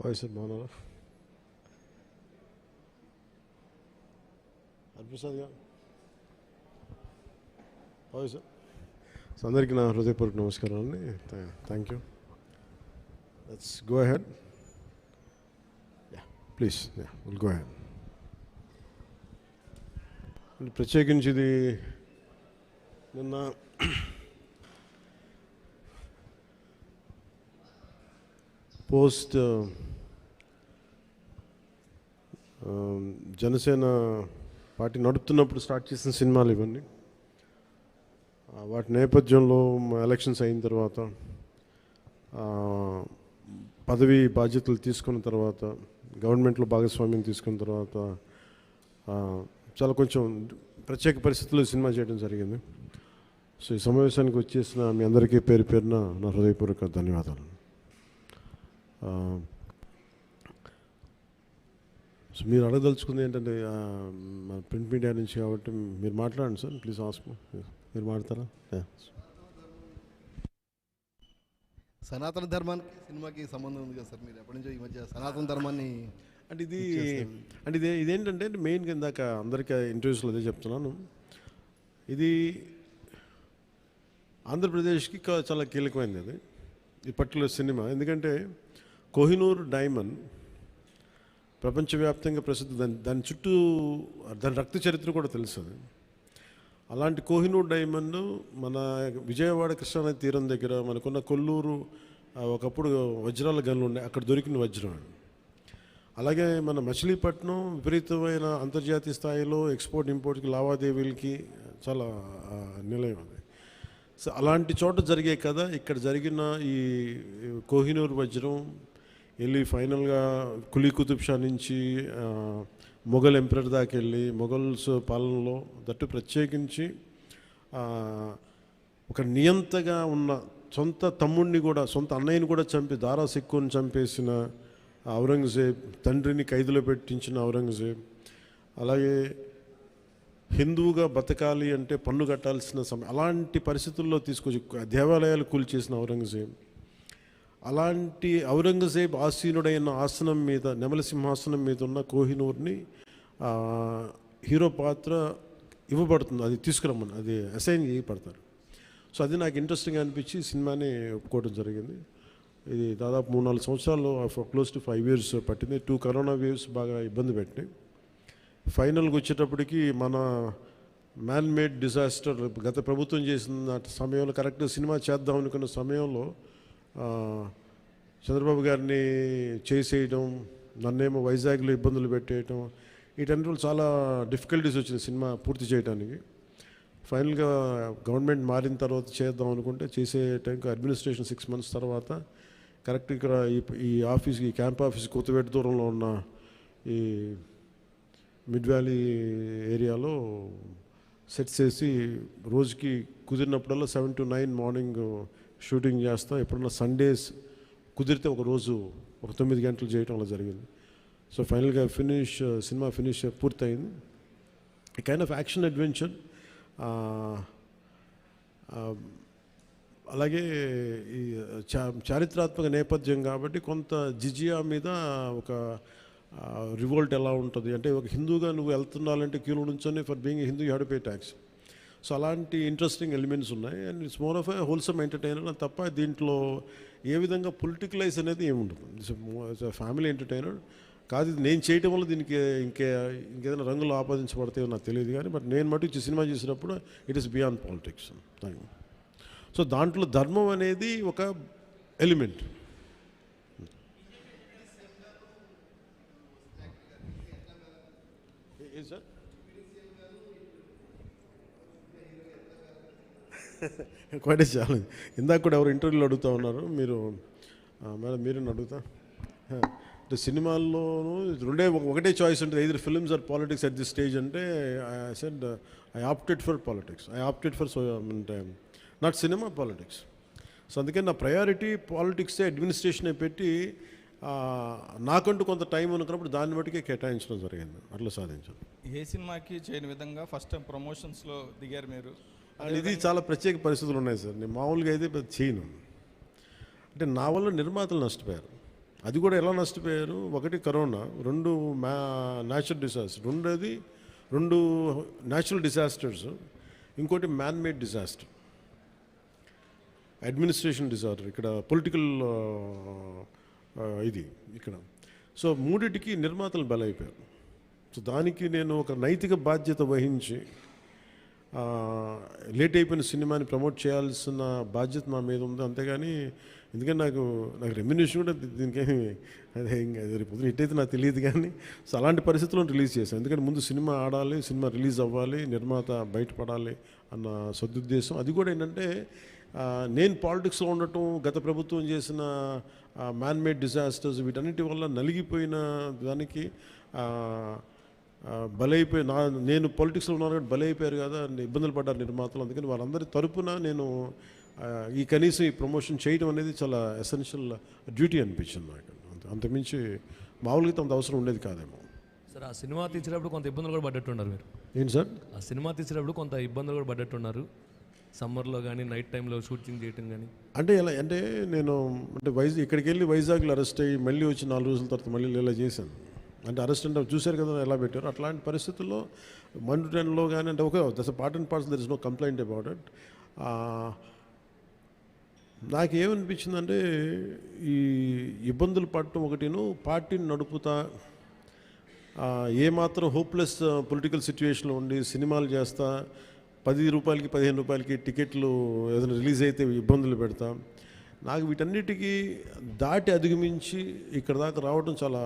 Voice బాగున్నారా? హరిప్రసాద్ గారు voice. So అందరికీ నా హృదయపూర్వక నమస్కారం అండి. Thank you. Let's go ahead. Please will go ahead. ప్రత్యేకించి ఇది నిన్న పోస్ట్ జనసేన పార్టీ నడుపుతున్నప్పుడు స్టార్ట్ చేసిన సినిమాలు ఇవన్నీ. వాటి నేపథ్యంలో ఎలక్షన్స్ అయిన తర్వాత పదవి బాధ్యతలు తీసుకున్న తర్వాత గవర్నమెంట్లో భాగస్వామ్యం తీసుకున్న తర్వాత చాలా కొంచెం ప్రత్యేక పరిస్థితుల్లో సినిమా చేయడం జరిగింది. సో ఈ సమావేశానికి వచ్చేసిన మీ అందరికీ పేరు పేరున నా హృదయపూర్వక ధన్యవాదాలు. సో మీరు అడగదలుచుకుంది ఏంటంటే ప్రింట్ మీడియా నుంచి కాబట్టి మీరు మాట్లాడండి సార్. Please ask. మీరు మాట్లాడతారా? సనాతన ధర్మానికి సినిమాకి సంబంధం ఉంది కదా సార్. మీరు ఎప్పటి నుంచో ఈ మధ్య సనాతన ధర్మాన్ని అంటే ఇదేంటంటే మెయిన్గా ఇందాక అందరికీ ఇంటర్వ్యూస్లో అదే చెప్తున్నాను. ఇది ఆంధ్రప్రదేశ్కి చాలా కీలకమైనది అది, ఈ పర్టికులర్ సినిమా. ఎందుకంటే కోహినూర్ డైమండ్ ప్రపంచవ్యాప్తంగా ప్రసిద్ధి. దాని చుట్టూ దాని రక్త చరిత్ర కూడా తెలుస్తుంది. అలాంటి కోహినూర్ డైమండ్ మన విజయవాడ కృష్ణానది తీరం దగ్గర మనకున్న కొల్లూరు ఒకప్పుడు వజ్రాల గనులు ఉండే, అక్కడ దొరికిన వజ్రం. అలాగే మన మచిలీపట్నం విపరీతమైన అంతర్జాతీయ స్థాయిలో ఎక్స్పోర్ట్ ఇంపోర్ట్కి లావాదేవీలకి చాలా నిలయం అది. సో అలాంటి చోట జరిగే కదా ఇక్కడ జరిగిన ఈ కోహినూర్ వజ్రం వెళ్ళి ఫైనల్గా కులీ కుతుబ్ షా నుంచి మొఘల్ ఎంపరర్ దాకా వెళ్ళి మొఘల్స్ పాలనలో దట్టు ప్రత్యేకించి ఒక నియంతగా ఉన్న సొంత తమ్ముడిని కూడా సొంత అన్నయ్యని కూడా చంపి దారా సిక్కుని చంపేసిన ఔరంగజేబ్, తండ్రిని ఖైదులో పెట్టించిన ఔరంగజేబ్, అలాగే హిందువుగా బతకాలి అంటే పన్ను కట్టాల్సిన సమయం, అలాంటి పరిస్థితుల్లో తీసుకొచ్చి దేవాలయాలు కూల్చేసిన ఔరంగజేబ్, అలాంటి ఔరంగజేబ్ ఆసీనుడైన ఆసనం మీద, నెమలి సింహాసనం మీద ఉన్న కోహినూర్ని హీరో పాత్ర ఇవ్వబడుతుంది. అది తీసుకురమ్మని, అది అసైన్ చేయబడతారు. సో అది నాకు ఇంట్రెస్టింగ్ అనిపించి సినిమాని ఒప్పుకోవడం జరిగింది. ఇది దాదాపు 3-4 సంవత్సరాలు, క్లోజ్ టు 5 years పట్టింది. 2 కరోనా వేవ్స్ బాగా ఇబ్బంది పెట్టినాయి. ఫైనల్గా వచ్చేటప్పటికి మన మ్యాన్ మేడ్ డిజాస్టర్ గత ప్రభుత్వం చేసిన సమయంలో కరెక్ట్గా సినిమా చేద్దాం అనుకున్న సమయంలో చంద్రబాబు గారిని చేసేయడం, నన్నేమో వైజాగ్లో ఇబ్బందులు పెట్టేయటం, వీటన్నిటిలో చాలా డిఫికల్టీస్ వచ్చింది సినిమా పూర్తి చేయడానికి. ఫైనల్గా గవర్నమెంట్ మారిన తర్వాత చేద్దాం అనుకుంటే చేసే టైంకి అడ్మినిస్ట్రేషన్ 6 months తర్వాత కరెక్ట్ ఇక్కడ ఈ ఆఫీస్కి, ఈ క్యాంప్ ఆఫీస్ కొత్తపేట దూరంలో ఉన్న ఈ మిడ్ వ్యాలీ ఏరియాలో సెట్ చేసి రోజుకి కుదిరినప్పుడల్లా 7 to 9 మార్నింగ్ షూటింగ్ చేస్తాం. ఎప్పుడన్నా సండేస్ కుదిరితే ఒక రోజు ఒక 9 గంటలు చేయటం అలా జరిగింది. సో ఫైనల్గా సినిమా ఫినిష్ పూర్తయింది. ఈ కైండ్ ఆఫ్ యాక్షన్ అడ్వెంచర్, అలాగే ఈ చారిత్రాత్మక నేపథ్యం కాబట్టి కొంత జిజియా మీద ఒక రివోల్ట్ ఎలా ఉంటుంది అంటే, ఒక హిందూగా నువ్వు వెళ్తున్నాలంటే క్యూలో నుంచొని for being Hindu you have to pay tax. So అలాంటి ఇంట్రెస్టింగ్ ఎలిమెంట్స్ ఉన్నాయి. And it's more of a wholesome entertainer తప్ప దీంట్లో ఏ విధంగా పొలిటికలైజ్ అనేది ఏముండదు. ఇట్స్ ఫ్యామిలీ ఎంటర్టైనర్ కాదు. ఇది నేను చేయటం వల్ల దీనికి ఇంకేదైనా రంగులు ఆపాదించబడతాయో నాకు తెలియదు కానీ, బట్ నేను మటుకు సినిమా చేసినప్పుడు it is beyond politics. So దాంట్లో ధర్మం అనేది ఒక ఎలిమెంట్. Sir quiet challenge. ఇందాక కూడా ఎవరు ఇంటర్వ్యూలో అడుగుతూ ఉన్నారు, మీరు మేడం మీరేనా అడుగుతా. అంటే సినిమాల్లోనూ ఒకటే చాయిస్ ఉంటుంది, either films or politics at this stage అంటే I said I opted for politics. I opted for not cinema, politics. So అందుకే నా ప్రయారిటీ పాలిటిక్సే, అడ్మినిస్ట్రేషనే పెట్టి నాకంటూ కొంత టైం అనుకున్నప్పుడు దాన్ని బట్టికే కేటాయించడం జరిగింది. అట్లా సాధించాను. ఏ సినిమాకి చేయని విధంగా ఫస్ట్ టైం ప్రమోషన్స్లో దిగారు మీరు. ఇది చాలా ప్రత్యేక పరిస్థితులు ఉన్నాయి సార్. నేను మామూలుగా అయితే చేయను. అంటే నా వల్ల నిర్మాతలు నష్టపోయారు. అది కూడా ఎలా నష్టపోయారు? ఒకటి కరోనా, రెండు న్యాచురల్ డిజాస్టర్, రెండు న్యాచురల్ డిజాస్టర్స్, ఇంకోటి man made disaster, administration disorder, ఇక్కడ పొలిటికల్ ఇది ఇక్కడ. సో మూడిటికి నిర్మాతలు బలైపోయారు. సో దానికి నేను ఒక నైతిక బాధ్యత వహించి లేట్ అయిపోయిన సినిమాని ప్రమోట్ చేయాల్సిన బాధ్యత నా మీద ఉంది. అంతేగాని ఎందుకంటే నాకు రెమ్యునేషన్ కూడా దీనికేమి అదే ఇంకా రేపు పొద్దున హిట్ అయితే నాకు తెలియదు. కానీ సో అలాంటి పరిస్థితుల్లో రిలీజ్ చేశాను. ఎందుకంటే ముందు సినిమా ఆడాలి, సినిమా రిలీజ్ అవ్వాలి, నిర్మాత బయటపడాలి అన్న సదుద్దేశం. అది కూడా ఏంటంటే నేను పాలిటిక్స్లో ఉండటం, గత ప్రభుత్వం చేసిన మ్యాన్ మేడ్ డిజాస్టర్స్, వీటన్నిటి వల్ల నలిగిపోయిన దానికి బలైపోయి నేను పాలిటిక్స్లో ఉన్నాను కాబట్టి బలైపోయారు కదా, ఇబ్బందులు పడ్డారు నిర్మాతలు. అందుకని వాళ్ళందరి తరపున నేను ఈ కనీసం ఈ ప్రమోషన్ చేయడం అనేది చాలా ఎసెన్షియల్ డ్యూటీ అనిపించింది నాకు. అంతమించి మామూలుగా అంత అవసరం ఉండేది కాదేమో. సార్, ఆ సినిమా తీసేటప్పుడు కొంత ఇబ్బందులు కూడా పడ్డట్టున్నారు మీరు. ఏంటి సార్? ఆ సినిమా తీసేటప్పుడు కొంత ఇబ్బందులు కూడా పడ్డట్టున్నారు, సమ్మర్లో కానీ నైట్ టైంలో షూటింగ్ చేయటం కానీ. అంటే ఎలా అంటే నేను ఇక్కడికి వెళ్ళి వైజాగ్లో అరెస్ట్ అయ్యి మళ్ళీ వచ్చి 4 రోజుల తర్వాత మళ్ళీ ఇలా చేశాను. అంటే అరెస్ట్ అంటే చూశారు కదా ఎలా పెట్టారు. అట్లాంటి పరిస్థితుల్లో మండుటెన్లో కానీ అంటే okay, that's part and parcel, there is no complaint about it. నాకేమనిపించిందంటే ఈ ఇబ్బందులు పడటం ఒకటిను, పార్టీని నడుపుతా ఏమాత్రం హోప్లెస్ పొలిటికల్ సిచ్యువేషన్లో ఉండి సినిమాలు చేస్తా, 10 రూపాయలకి 15 రూపాయలకి టికెట్లు ఏదైనా రిలీజ్ అయితే ఇబ్బందులు పెడతా, నాకు వీటన్నిటికీ దాటి అధిగమించి ఇక్కడ దాకా రావడం చాలా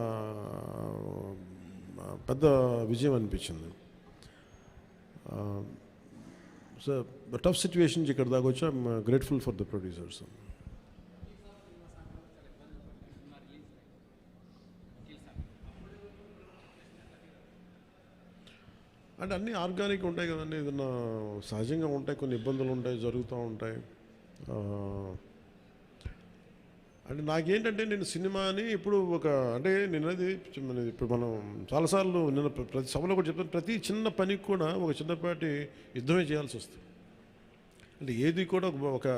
పెద్ద విజయం అనిపించింది. సో టఫ్ సిచ్యువేషన్ ఇక్కడ దాకా వచ్చి I'm grateful for the producers. అంటే అన్నీ ఆర్గానిక్ ఉంటాయి కదండి, ఏదన్నా సహజంగా ఉంటాయి, కొన్ని ఇబ్బందులు ఉంటాయి, జరుగుతూ ఉంటాయి. అంటే నాకేంటంటే నేను సినిమాని ఇప్పుడు అంటే నేను అది ఇప్పుడు మనం చాలాసార్లు నేను ప్రతి సభలో కూడా చెప్తాను, ప్రతి చిన్న పనికి కూడా ఒక చిన్నపాటి యుద్ధమే చేయాల్సి వస్తుంది. అంటే ఏది కూడా ఒక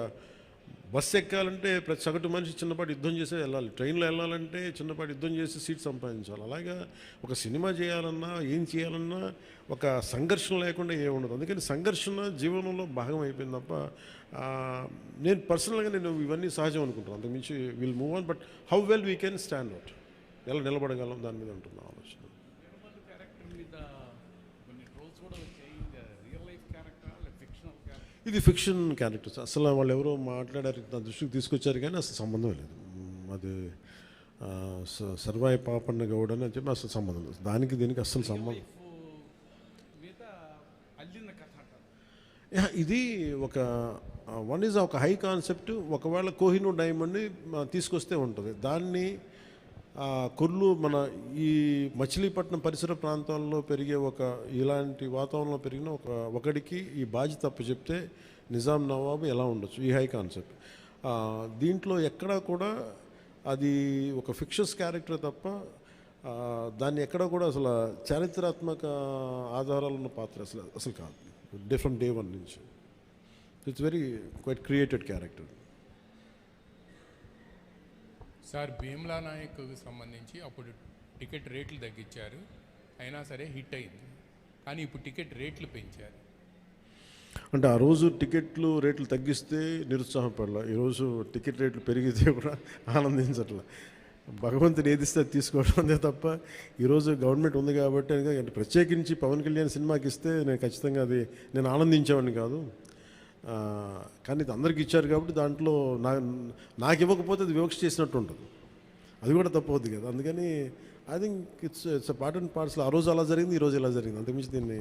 బస్సు ఎక్కాలంటే ప్రతి సగటు మనిషి చిన్నపాటి యుద్ధం చేసే వెళ్ళాలి, ట్రైన్లో వెళ్ళాలంటే చిన్నపాటి యుద్ధం చేసి సీట్ సంపాదించాలి. అలాగా ఒక సినిమా చేయాలన్నా ఏం చేయాలన్నా ఒక సంఘర్షణ లేకుండా ఏముండదు. అందుకని సంఘర్షణ జీవనంలో భాగం అయిపోయింది తప్ప నేను పర్సనల్గా నేను ఇవన్నీ సహజం అనుకుంటాను. అంతకుమించి will move on, but how well we can stand out, ఎలా నిలబడగలం దాని మీద ఉంటుంది ఆలోచన. ఇది ఫిక్షన్ క్యారెక్టర్స్, అసలు వాళ్ళు ఎవరో మాట్లాడారు, నా దృష్టికి తీసుకొచ్చారు కానీ అసలు సంబంధం లేదు. అది సర్వాయి పాపన్న గౌడ్ అని చెప్పి అసలు సంబంధం లేదు, దానికి దీనికి అస్సలు సంబంధం. ఇది వన్ ఈజ్ ఒక హై కాన్సెప్ట్. ఒకవేళ కోహినూర్ డైమండ్ని తీసుకొస్తే ఉంటుంది, దాన్ని కొర్లు మన ఈ మచిలీపట్నం పరిసర ప్రాంతాల్లో పెరిగే ఇలాంటి వాతావరణంలో పెరిగిన ఒకడికి ఈ బాధ్యత తప్పు చెప్తే నిజాం నవాబు ఎలా ఉండొచ్చు, ఈ హై కాన్సెప్ట్. దీంట్లో ఎక్కడా కూడా అది ఒక ఫిక్షస్ క్యారెక్టర్ తప్ప దాన్ని ఎక్కడా కూడా అసలు చారిత్రాత్మక ఆధారాలు ఉన్న పాత్ర అసలు కాదు, డిఫరెంట్ డే వన్ నుంచి. It's very quite created character. Sir, Bheemla నాయక్కు సంబంధించి అప్పుడు టికెట్ రేట్లు తగ్గించారు, అయినా సరే హిట్ అయింది. కానీ ఇప్పుడు టికెట్ రేట్లు పెంచారు. అంటే ఆ రోజు టికెట్లు రేట్లు తగ్గిస్తే నిరుత్సాహపడలా, ఈరోజు టికెట్ రేట్లు పెరిగితే కూడా ఆనందించట్లా. భగవంతుని ఏదిస్తే అది తీసుకోవడం అంతే తప్ప ఈరోజు గవర్నమెంట్ ఉంది కాబట్టి అంటే ప్రత్యేకించి పవన్ కళ్యాణ్ సినిమాకి ఇస్తే నేను ఖచ్చితంగా నేను ఆనందించేవాడిని కాదు. కానీ ఇది అందరికి ఇచ్చారు కాబట్టి దాంట్లో నాకు ఇవ్వకపోతే అది వివక్ష చేసినట్టు ఉంటుంది, అది కూడా తప్పవుద్ది కదా. అందుకని I think it's part and పార్ట్స్లో ఆ రోజు అలా జరిగింది, ఈ రోజు ఇలా జరిగింది, అంతకుమించి దీన్ని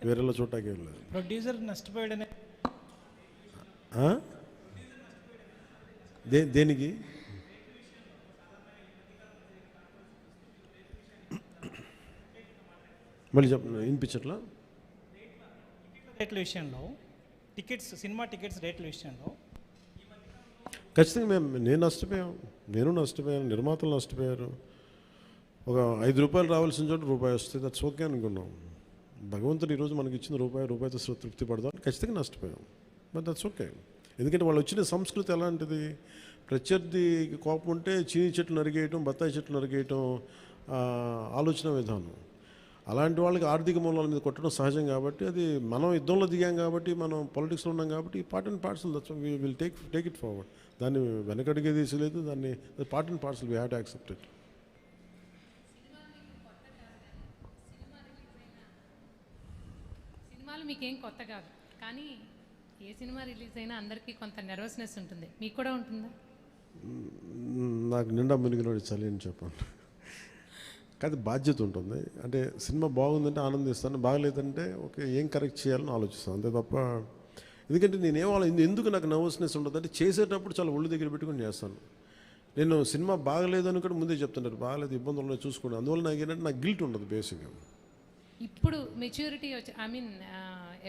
వేరేలా చూడటానికి ఏం లేదు. ప్రొడ్యూసర్ నష్టపోయాడనే దేనికి మళ్ళీ వినిపించట్లా? రేట్ల విషయంలో సినిమా టికెట్స్ రేట్ల విషయంలో ఖచ్చితంగా నేను నష్టపోయాను, నిర్మాతలు నష్టపోయారు. ఒక 5 రూపాయలు రావాల్సిన చోట రూపాయి వస్తుంది, దట్స్ ఓకే అనుకున్నాం. భగవంతుడు ఈరోజు మనకి ఇచ్చిన రూపాయితో తృప్తి పడదాం, ఖచ్చితంగా నష్టపోయాం, బట్ దట్స్ ఓకే. ఎందుకంటే వాళ్ళు వచ్చిన సంస్కృతి ఎలాంటిది, ప్రత్యర్థికి కోపం ఉంటే చీని చెట్లు నరిగేయటం, బత్తాయి చెట్లు నరిగేయటం ఆలోచన విధానం. అలాంటి వాళ్ళకి ఆర్థిక మూలాల మీద కొట్టడం సహజం కాబట్టి, అది మనం యుద్ధంలో దిగాం కాబట్టి, మనం పొలిటిక్స్లో ఉన్నాం కాబట్టి part and parcel will take it forward. దాన్ని వెనకడిగే తీసలేదు, దాన్ని part and parcel we have to accept it. సినిమాలు మీకేం కొత్త కాదు, కానీ ఏ సినిమా రిలీజ్ అయినా అందరికీ కొంత నర్వస్నెస్ ఉంటుంది. మీకు కూడా ఉంటుందా? నాకు నిండా మునిగినోడు చలి అని చెప్పండి. కానీ బాధ్యత ఉంటుంది. అంటే సినిమా బాగుందంటే ఆనందిస్తాను, బాగలేదంటే ఓకే ఏం కరెక్ట్ చేయాలని ఆలోచిస్తాను, అంతే తప్ప. ఎందుకంటే ఎందుకు నాకు నర్వస్నెస్ ఉంటుంది అంటే, చేసేటప్పుడు చాలా ఒళ్ళు దగ్గర పెట్టుకుని చేస్తాను. నేను సినిమా బాగలేదని కూడా ముందే చెప్తుంటారు, బాగలేదు ఇబ్బందులు ఉన్నాయి చూసుకోండి. అందువల్ల నాకు ఏంటంటే నాకు గిల్ట్ ఉండదు బేసిక్గా. ఇప్పుడు మెచ్యూరిటీ వచ్చి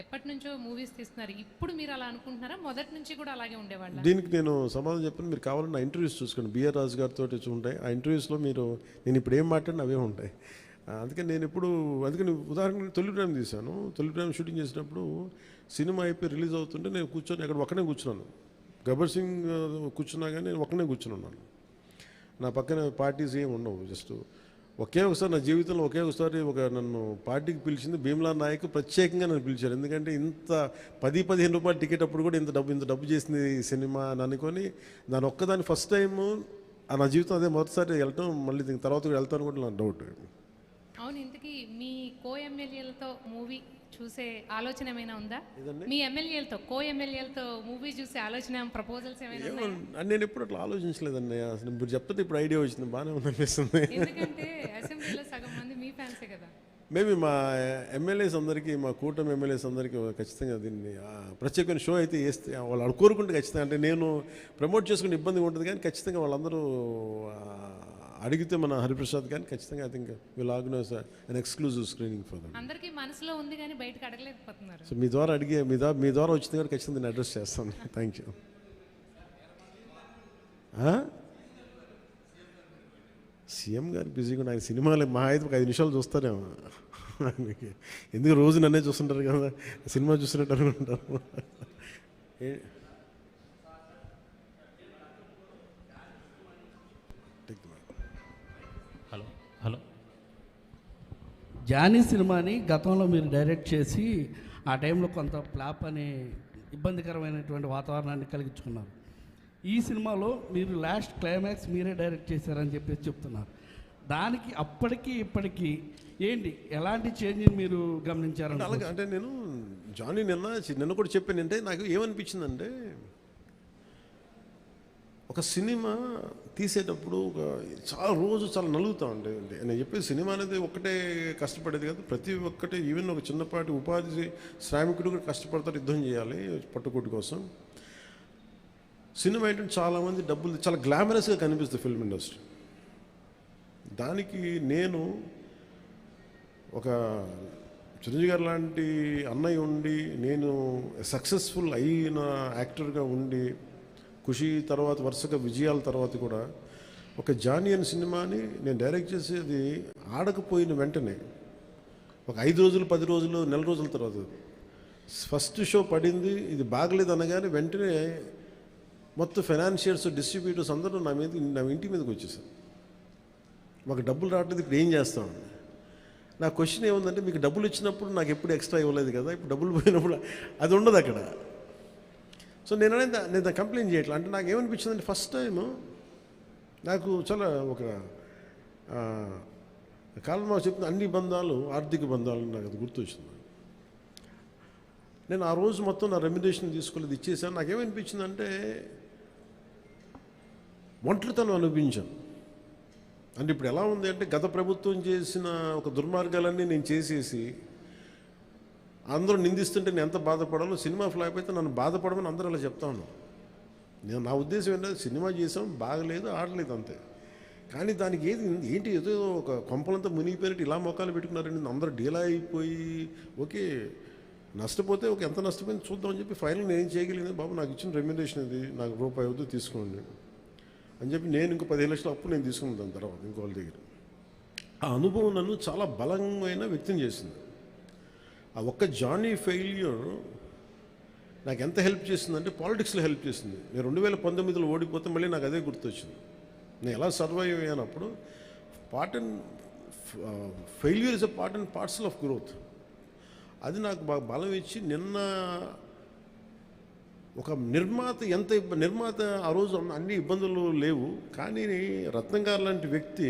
ఎప్పటి నుంచో మూవీస్ తీస్తున్నారు, ఇప్పుడు మీరు అలా అనుకుంటున్నారా? మొదటి నుంచి కూడా అలాగే ఉండేవాళ్ళ? దీనికి నేను సమాధానం చెప్పాను. మీరు కావాలంటే నా ఇంటర్వ్యూస్ చూసుకోండి, బిఆర్ రాజు గారితో ఉంటాయి. ఆ ఇంటర్వ్యూస్లో నేను ఇప్పుడు ఏం మాట్లాడినా అవే ఉంటాయి. అందుకని ఉదాహరణకి తొలి ప్రేమ తీశాను. తొలి ప్రేమ షూటింగ్ చేసినప్పుడు సినిమా అయిపోయి రిలీజ్ అవుతుంటే నేను కూర్చొని అక్కడ ఒక్కనే కూర్చున్నాను. గబ్బర్ సింగ్ కూర్చున్నా కానీ నేను ఒక్కనే కూర్చుని ఉన్నాను. నా పక్కన పార్టీస్ ఏమి ఉండవు. జస్ట్ ఒకసారి నా జీవితంలో నన్ను పార్టీకి పిలిచింది భీమ్లా నాయక్. ప్రత్యేకంగా నన్ను పిలిచారు. ఎందుకంటే ఇంత 10-15 రూపాయలు టికెట్ అప్పుడు కూడా ఇంత డబ్బు చేసింది ఈ సినిమా అని అనుకొని, దాని ఒక్కదాన్ని ఫస్ట్ టైము నా జీవితం అదే మొదటిసారి వెళ్ళటం. మళ్ళీ దీని తర్వాత కూడా వెళ్తాను కూడా నాకు డౌట్. అవును, ఇంతకీ మీ కో-ఎమ్మెల్యేలతో మూవీ చూసే ఆలోచన ఏమైనా ఉందా? మీ ఎమ్మెల్యేలతో కో-ఎమ్మెల్యేలతో మూవీ చూసే ఆలోచన, ప్రపోజల్స్ ఏమైనా ఉన్నాయా? నేను ఎప్పుడు అట్లా ఆలోచించలేదండి. అసలు మీరు చెప్తే ఇప్పుడు ఐడియా వచ్చింది, బాగానే ఉందనిపిస్తుంది. ఎందుకంటే అసెంబ్లీలో సగం మంది మీ ఫ్యాన్సే కదా. మేబీ మా ఎమ్మెల్యేస్ అందరికీ, మా కూటమి ఎమ్మెల్యేస్ అందరికీ ఖచ్చితంగా దీన్ని ప్రత్యేకమైన షో అయితే వేస్తే వాళ్ళు కోరుకుంటే ఖచ్చితంగా, అంటే నేను ప్రమోట్ చేసుకునే ఇబ్బందిగా ఉంటుంది కానీ ఖచ్చితంగా వాళ్ళందరూ అడిగితే మన హరిప్రసాద్ కానీ ఖచ్చితంగా I think will organise an exclusive screening for them. అందరికీ మనసులో ఉంది కానీ బయటకు అడగలేకపోతున్నారు. సో మీ ద్వారా వచ్చింది కాబట్టి ఖచ్చితంగా నేను అడ్రస్ చేస్తాను. Thank you. సీఎం గారు బిజీగా ఆయన సినిమాలు మా అయితే ఒక 5 నిమిషాలు చూస్తారేమో. ఎందుకు రోజు నన్నే చూస్తుంటారు కదా, సినిమా చూస్తున్నట్టు అనుకుంటారు. హలో, జానీ సినిమాని గతంలో మీరు డైరెక్ట్ చేసి ఆ టైంలో కొంత ఫ్లాప్ అనే ఇబ్బందికరమైనటువంటి వాతావరణాన్ని కలిగించుకున్నారు. ఈ సినిమాలో మీరు లాస్ట్ క్లైమాక్స్ మీరే డైరెక్ట్ చేశారని చెప్పేసి చెప్తున్నారు. దానికి అప్పటికి ఇప్పటికీ ఏంటి, ఎలాంటి చేంజ్ మీరు గమనించారంటే? అలాగే అంటే నేను జానీ నిన్న కూడా చెప్పాను. అంటే నాకు ఏమనిపించిందంటే, ఒక సినిమా తీసేటప్పుడు చాలా నలుగుతూ ఉండేది. నేను చెప్పేది సినిమా అనేది ఒక్కటే కష్టపడేది కాదు, ప్రతి ఒక్కటి. ఈవెన్ ఒక చిన్నపాటి ఉపాధి శ్రామికుడు కూడా కష్టపడతారు, యుద్ధం చేయాలి పట్టుకోటి కోసం. సినిమా ఏంటంటే చాలామంది డబ్బులు చాలా గ్లామరస్గా కనిపిస్తుంది ఫిల్మ్ ఇండస్ట్రీ. దానికి నేను ఒక చిరంజీవి గారు లాంటి అన్నయ్య ఉండి, నేను సక్సెస్ఫుల్ అయిన యాక్టర్గా ఉండి, ఖుషి తర్వాత వరుసగా విజయాల తర్వాత కూడా ఒక జానీ అనే సినిమాని నేను డైరెక్ట్ చేసేది ఆడకపోయిన వెంటనే ఒక 5 రోజులు, 10 రోజులు, నెల రోజుల తర్వాత ఫస్ట్ షో పడింది. ఇది బాగలేదు అనగానే వెంటనే మొత్తం ఫైనాన్షియర్స్, డిస్ట్రిబ్యూటర్స్ అందరూ నా ఇంటి మీదకి వచ్చేసారు. మాకు డబ్బులు రావట్లేదు, ఇప్పుడు ఏం చేస్తామండి. నా క్వశ్చన్ ఏముందంటే, మీకు డబ్బులు ఇచ్చినప్పుడు నాకు ఎప్పుడు ఎక్స్ట్రా ఇవ్వలేదు కదా, ఇప్పుడు డబ్బులు పోయినప్పుడు అది ఉండదు అక్కడ. సో నేను కంప్లైంట్ చేయట్లేదు. అంటే నాకు ఏమనిపించిందంటే, ఫస్ట్ టైము నాకు చాలా ఒక కాలం మాకు చెప్పిన అన్ని బంధాలు ఆర్థిక బంధాలు నాకు అది గుర్తొచ్చింది. నేను ఆ రోజు మొత్తం నా రెమ్యునరేషన్ తీసుకోలేదు, ఇచ్చేసాను. నాకేమనిపించిందంటే ఒంటరితనం అనిపించాను. అంటే ఇప్పుడు ఎలా ఉంది అంటే, గత ప్రభుత్వం చేసిన ఒక దుర్మార్గాలన్నీ నేను చేసేసి అందరూ నిందిస్తుంటే నేను ఎంత బాధపడాలో, సినిమా ఫ్లాప్ అయితే నన్ను బాధపడమని అందరూ అలా చెప్తాను. నా ఉద్దేశం ఏంటంటే, సినిమా చేసాం, బాగలేదు, ఆడలేదు అంతే. కానీ దానికి ఏంటి ఏదో ఒక కొంపలంతా మునిగిపోయినట్టు ఇలా మొక్కలు పెట్టుకున్నారండి. అందరూ డీలా అయిపోయి ఓకే నష్టపోతే ఎంత నష్టపోయింది చూద్దామని చెప్పి ఫైనల్ నేను ఏం చేయగలిగింది, బాబు నాకు ఇచ్చిన రెమ్యునరేషన్ ఇది, నాకు రూపాయి అవుతూ తీసుకోండి అని చెప్పి నేను ఇంకో 15 లక్షల అప్పు నేను తీసుకున్నాను. దాని తర్వాత ఇంకోళ్ళ దగ్గర ఆ అనుభవం నన్ను చాలా బలమైన వ్యక్తం చేసింది. ఆ ఒక్క జానీ ఫెయిల్యూర్ నాకు ఎంత హెల్ప్ చేసిందంటే పాలిటిక్స్లో హెల్ప్ చేసింది. నేను 2019లో ఓడిపోతే మళ్ళీ నాకు అదే గుర్తొచ్చింది. నేను ఎలా సర్వైవ్ అయ్యానప్పుడు part and failure is a part and parcel of growth. అది నాకు బాగా బలం ఇచ్చి నిన్న ఒక నిర్మాత ఆ రోజు అన్ని ఇబ్బందులు లేవు, కానీ రత్నం గారు లాంటి వ్యక్తి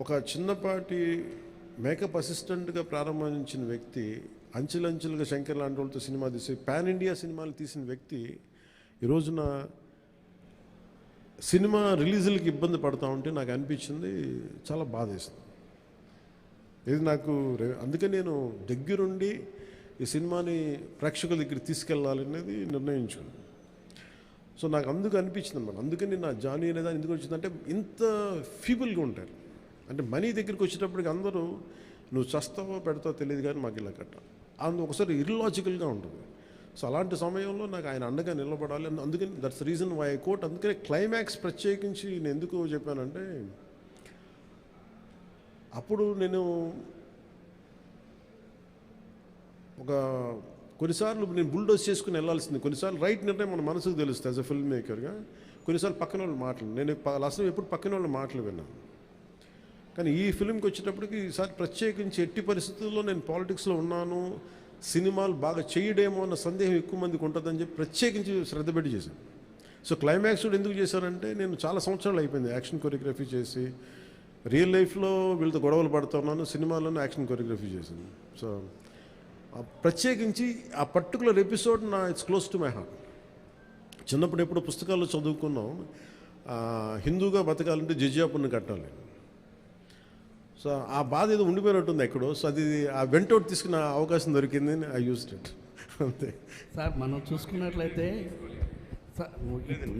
ఒక చిన్నపాటి మేకప్ అసిస్టెంట్గా ప్రారంభించిన వ్యక్తి, అంచెలంచెలుగా శంకర్ లాంటి వాళ్ళతో సినిమా తీసి పాన్ ఇండియా సినిమాలు తీసిన వ్యక్తి ఈ రోజున సినిమా రిలీజులకి ఇబ్బంది పడతా ఉంటే నాకు అనిపించింది చాలా బాధేస్తుంది. ఇది నాకు అందుకే నేను దగ్గరుండి ఈ సినిమాని ప్రేక్షకుల దగ్గరికి తీసుకెళ్ళాలనేది నిర్ణయించుకున్నాను. సో నాకు అందుకు అనిపించింది అనమాట. అందుకని నా జానీ అనేది ఎందుకు వచ్చిందంటే ఇంత ఫీబుల్గా ఉంటారు. అంటే మనీ దగ్గరికి వచ్చేటప్పటికి అందరూ నువ్వు చస్తావో పెడతావో తెలియదు కానీ మాకు ఇలా కట్ట ఒకసారి ఇర్లాజికల్గా ఉంటుంది. సో అలాంటి సమయంలో నాకు ఆయన అండగా నిలబడాలి. అందుకని that's reason why I quote. అందుకని క్లైమాక్స్ ప్రత్యేకించి నేను ఎందుకు చెప్పానంటే అప్పుడు నేను కొన్నిసార్లు నేను బుల్డోస్ చేసుకుని వెళ్ళాల్సింది. కొన్నిసార్లు రైట్ నిర్ణయం మన మనసుకు తెలుస్తుంది యాజ్ అ ఫిల్మ్ మేకర్గా. కొన్నిసార్లు పక్కన వాళ్ళు మాటలు నేను అసలు ఎప్పుడు పక్కన వాళ్ళ మాటలు విన్నాను. కానీ ఈ ఫిల్మ్కి వచ్చేటప్పటికి ఈసారి ప్రత్యేకించి ఎట్టి పరిస్థితుల్లో నేను పాలిటిక్స్లో ఉన్నాను, సినిమాలు బాగా చేయడేమో అన్న సందేహం ఎక్కువ మందికి ఉంటుందని చెప్పి ప్రత్యేకించి శ్రద్ధ పెట్టి చేశాను. సో క్లైమాక్స్ కూడా ఎందుకు చేశానంటే నేను చాలా సంవత్సరాలు అయిపోయింది యాక్షన్ కొరియోగ్రఫీ చేసి. రియల్ లైఫ్లో వీళ్ళతో గొడవలు పడుతున్నాను, సినిమాలోనే యాక్షన్ కొరియోగ్రఫీ చేశాను. సో ప్రత్యేకించి ఆ particular episode it's close to my heart. చిన్నప్పుడు ఎప్పుడు పుస్తకాల్లో చదువుకున్నాం, హిందూగా బతకాలంటే జిజియాపుని కట్టాలి. సో ఆ బాధ ఏదో ఉండిపోయినట్టుంది ఎక్కడో. సో అది ఆ వెంటౌట్ తీసుకున్న అవకాశం దొరికింది, ఐ యూజ్డ్ ఇట్ అంతే. సార్ మనం చూసుకున్నట్లయితే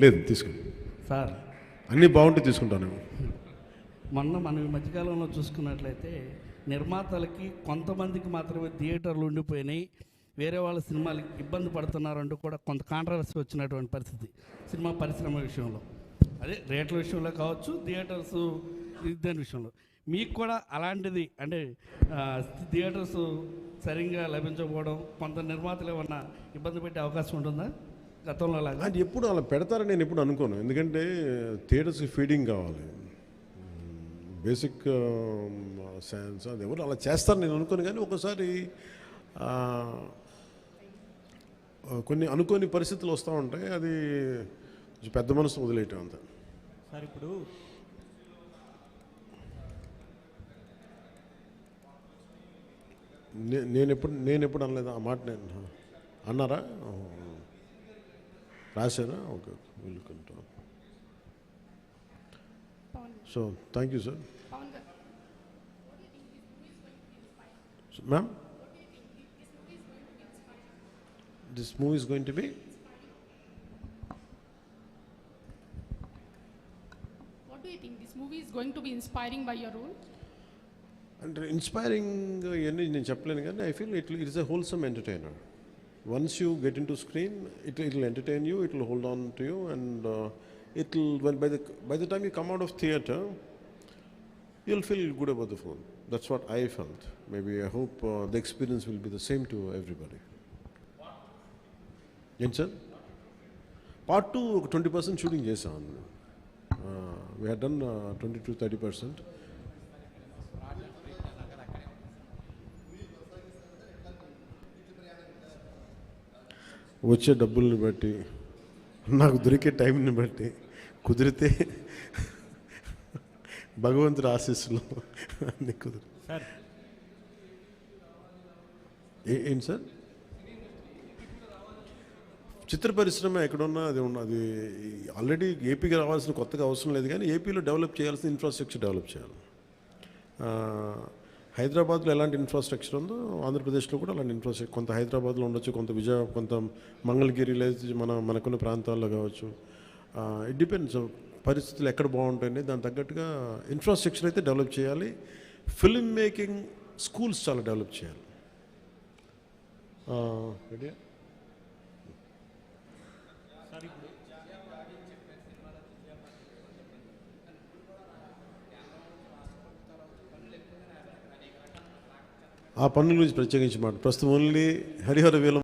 లేదు తీసుకుని సార్ అన్నీ బాగుంటే తీసుకుంటాను. మనం ఈ మధ్యకాలంలో చూసుకున్నట్లయితే నిర్మాతలకి కొంతమందికి మాత్రమే థియేటర్లు ఉండిపోయినాయి, వేరే వాళ్ళ సినిమాలకి ఇబ్బంది పడుతున్నారంటూ కూడా కొంత కాంట్రవర్సీ వచ్చినటువంటి పరిస్థితి సినిమా పరిశ్రమ విషయంలో. అదే రేట్ల విషయంలో కావచ్చు, థియేటర్స్ దాని విషయంలో మీకు కూడా అలాంటిది అంటే థియేటర్స్ సరిగ్గా లభించకపోవడం, కొంత నిర్మాతలు ఏమన్నా ఇబ్బంది పెట్టే అవకాశం ఉంటుందా గతంలో లాగా? అది ఎప్పుడు అలా పెడతారని నేను ఎప్పుడు అనుకోను. ఎందుకంటే థియేటర్స్కి ఫీడింగ్ కావాలి, బేసిక్ సైన్స్, అది ఎవరు అలా చేస్తారు నేను అనుకోను. కానీ ఒకసారి కొన్ని అనుకోని పరిస్థితులు వస్తూ ఉంటాయి, అది పెద్ద మనసు వదిలేయటం అంత. సార్ ఇప్పుడు నేను ఎప్పుడు అనలేదు ఆ మాట. నేను అన్నారా, రాశారా? Okay, welcome. So thank you sir. Ma'am, this movie is going to be? What do you think? This movie is going to be inspiring by your role? అంటే ఇన్స్పైరింగ్ ఇవన్నీ నేను చెప్పలేను, కానీ I feel it is a wholesome entertainer. Once you get in to screen, it will entertain you, it will hold on to you, and it will buy the time you come out of theatre you will feel good about the film. That's what I felt. Maybe I hope the experience will be the same to everybody. ఏంటి sir? Part 2 ఒక 20% shooting చేసాం. We had done 20 to 30%. వచ్చే డబ్బుల్ని బట్టి, నాకు దొరికే టైంని బట్టి, కుదిరితే భగవంతుడి ఆశీస్సులు అన్నీ కుదిరి. సార్ ఏంటి సార్? చిత్ర పరిశ్రమ ఎక్కడున్నా అది ఉన్నది. ఆల్రెడీ ఏపీకి రావాల్సిన కొత్తగా అవసరం లేదు, కానీ ఏపీలో డెవలప్ చేయాల్సిన ఇన్ఫ్రాస్ట్రక్చర్ డెవలప్ చేయాలి. హైదరాబాద్లో ఎలాంటి ఇన్ఫ్రాస్ట్రక్చర్ ఉందో ఆంధ్రప్రదేశ్లో కూడా అలాంటి ఇన్ఫ్రాస్ట్రక్చర్ కొంత హైదరాబాద్లో ఉండొచ్చు, కొంత కొంత మంగళగిరి లేదు మనకున్న ప్రాంతాల్లో కావచ్చు. ఇట్ డిపెండ్స్ పరిస్థితులు ఎక్కడ బాగుంటాయని దానికి తగ్గట్టుగా ఇన్ఫ్రాస్ట్రక్చర్ అయితే డెవలప్ చేయాలి. ఫిల్మ్ మేకింగ్ స్కూల్స్ చాలా డెవలప్ చేయాలి. ఆ పనుల గురించి ప్రత్యేకించి మాట ప్రస్తుతం ఓన్లీ హరిహర వీలం